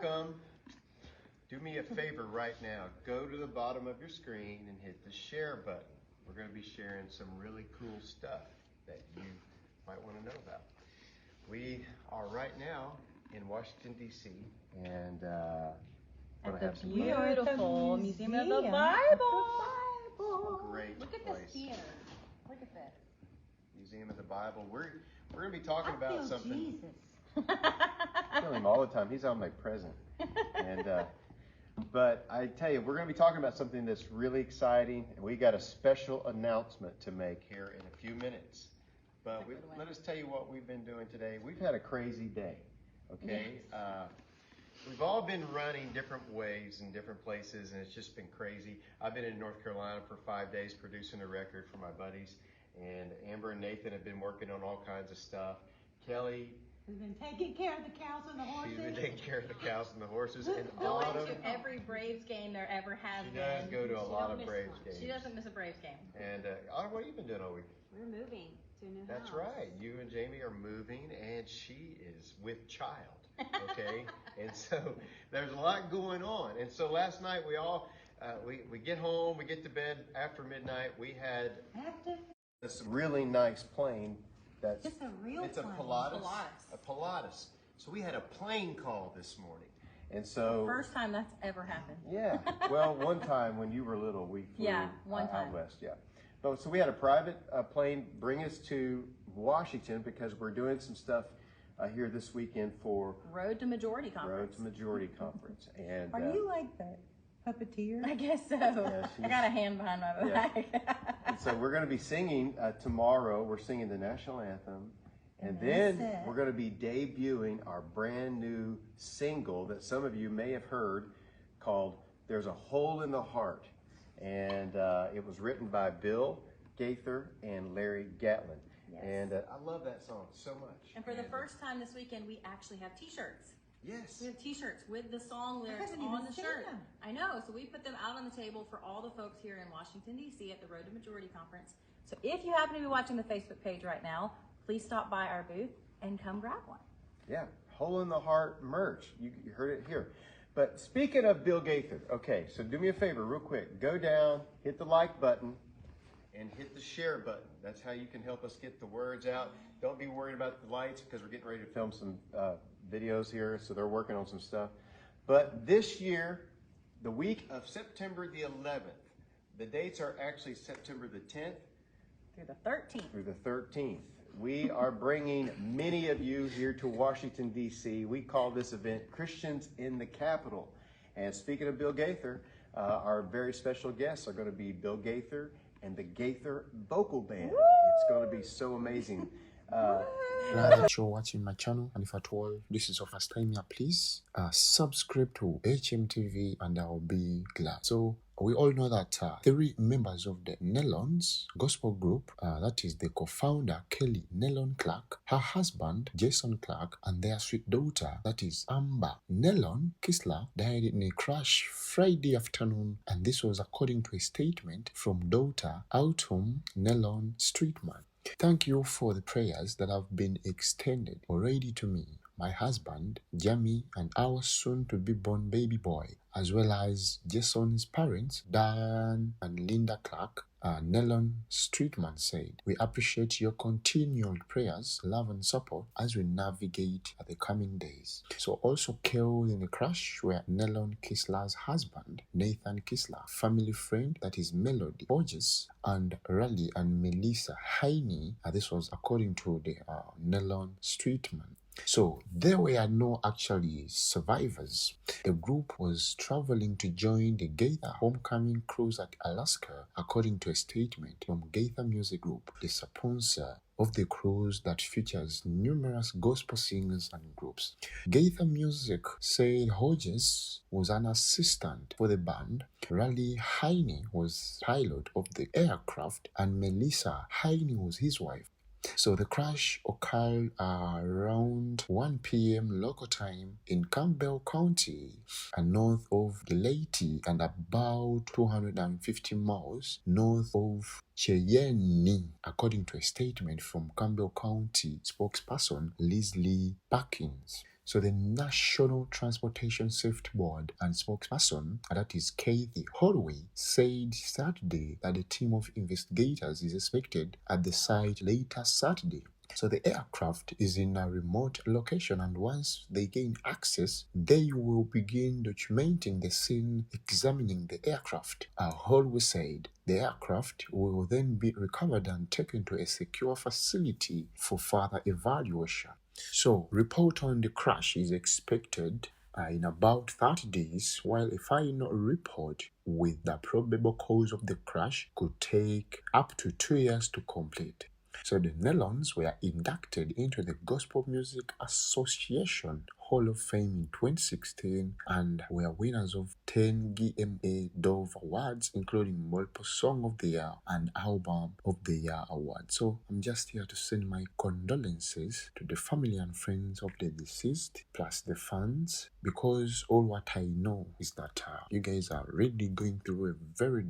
welcome. Do me a favor right now. Go to the bottom of your screen and hit the share button. We're going to be sharing some really cool stuff that you might want to know about. We are right now in Washington, D.C. and at the beautiful Museum of the Bible. Great Look at place. the theater. Look at this. Museum of the Bible. We're going to be talking about something. Jesus. I feel him all the time. He's omnipresent. And but I tell you, we're going to be talking about something that's really exciting, and we got a special announcement to make here in a few minutes. But let us tell you what we've been doing today. We've had a crazy day. Okay. Yes. We've all been running different ways in different places, and it's just been crazy. I've been in North Carolina for 5 days producing a record for my buddies, and Amber and Nathan have been working on all kinds of stuff. Kelly has been taking care of the cows and the horses. She's been taking care of the cows and the horses. And going Autumn, to every Braves game there ever has been. She does go to a lot of Braves games. She doesn't miss a Braves game. And Autumn, what have you been doing all week? We're moving to a new house. That's right. You and Jamie are moving, and she is with child. Okay, and so there's a lot going on. And so last night we all we get home, we get to bed after midnight. We had this really nice plane. That's it's a real it's plane. A Pilatus. So we had a plane call this morning, and so first time that's ever happened. Yeah, well, one time when you were little, we flew one time out west. Yeah, but so we had a private plane bring us to Washington because we're doing some stuff here this weekend for Road to Majority Conference. And are you like that puppeteer? I guess so. Yeah, I got a hand behind my back. Yeah. And so we're going to be singing tomorrow. We're singing the national anthem, and then we're going to be debuting our brand new single that some of you may have heard called "There's a Hole in the Heart," and it was written by Bill Gaither and Larry Gatlin. Yes. And I love that song so much. And for the first time this weekend, we actually have t-shirts. Yes. We have t-shirts with the song lyrics on the shirt. I know. So we put them out on the table for all the folks here in Washington, D.C. at the Road to Majority Conference. So if you happen to be watching the Facebook page right now, please stop by our booth and come grab one. Yeah. Hole in the Heart merch. You heard it here. But speaking of Bill Gaither, okay, so do me a favor real quick. Go down, hit the like button, and hit the share button. That's how you can help us get the words out. Don't be worried about the lights because we're getting ready to film some videos here, so they're working on some stuff. But this year, the week of September the 11th, the dates are actually September the 10th through the 13th. Through the 13th. We are bringing many of you here to Washington, D.C. We call this event Christians in the Capitol. And speaking of Bill Gaither, our very special guests are going to be Bill Gaither and the Gaither Vocal Band. Woo! It's going to be so amazing. Glad that you're watching my channel, and if at all this is your first time here, please subscribe to HMTV and I'll be glad. So we all know that 3 members of the Nelons gospel group, that is the co-founder Kelly Nelon Clark, her husband Jason Clark, and their sweet daughter, that is Amber Nelon Kistler, died in a crash Friday afternoon, and this was according to a statement from daughter Autumn Nelon Streetman. Thank you for the prayers that have been extended already to me, my husband, Jamie, and our soon-to-be-born baby boy, as well as Jason's parents, Dan and Linda Clark. Nelon Streetman said, "We appreciate your continued prayers, love, and support as we navigate the coming days." So also killed in the crash were Nelon Kistler's husband, Nathan Kistler, family friend, that is Melodi Hodges, and Raleigh and Melissa Haynie. This was according to the Nelon Streetman. So there were no actually survivors. The group was traveling to join the Gaither homecoming cruise at Alaska, according to a statement from Gaither Music Group, the sponsor of the cruise that features numerous gospel singers and groups. Gaither Music said Hodges was an assistant for the band, Raleigh Haynie was pilot of the aircraft, and Melissa Haynie was his wife. So the crash occurred around 1 p.m. local time in Campbell County, north of Gillette and about 250 miles north of Cheyenne, according to a statement from Campbell County spokesperson Leslie Parkins. So the National Transportation Safety Board and spokesperson, that is Kathy Holloway, said Saturday that a team of investigators is expected at the site later Saturday. So the aircraft is in a remote location, and once they gain access, they will begin documenting the scene, examining the aircraft. Holloway said the aircraft will then be recovered and taken to a secure facility for further evaluation. So, report on the crash is expected in about 30 days, while a final report with the probable cause of the crash could take up to 2 years to complete. So the Nelons were inducted into the Gospel Music Association Hall of Fame in 2016 and were winners of 10 GMA Dove Awards, including Multiple Song of the Year and Album of the Year Award. So I'm just here to send my condolences to the family and friends of the deceased, plus the fans, because all what I know is that you guys are really going through a very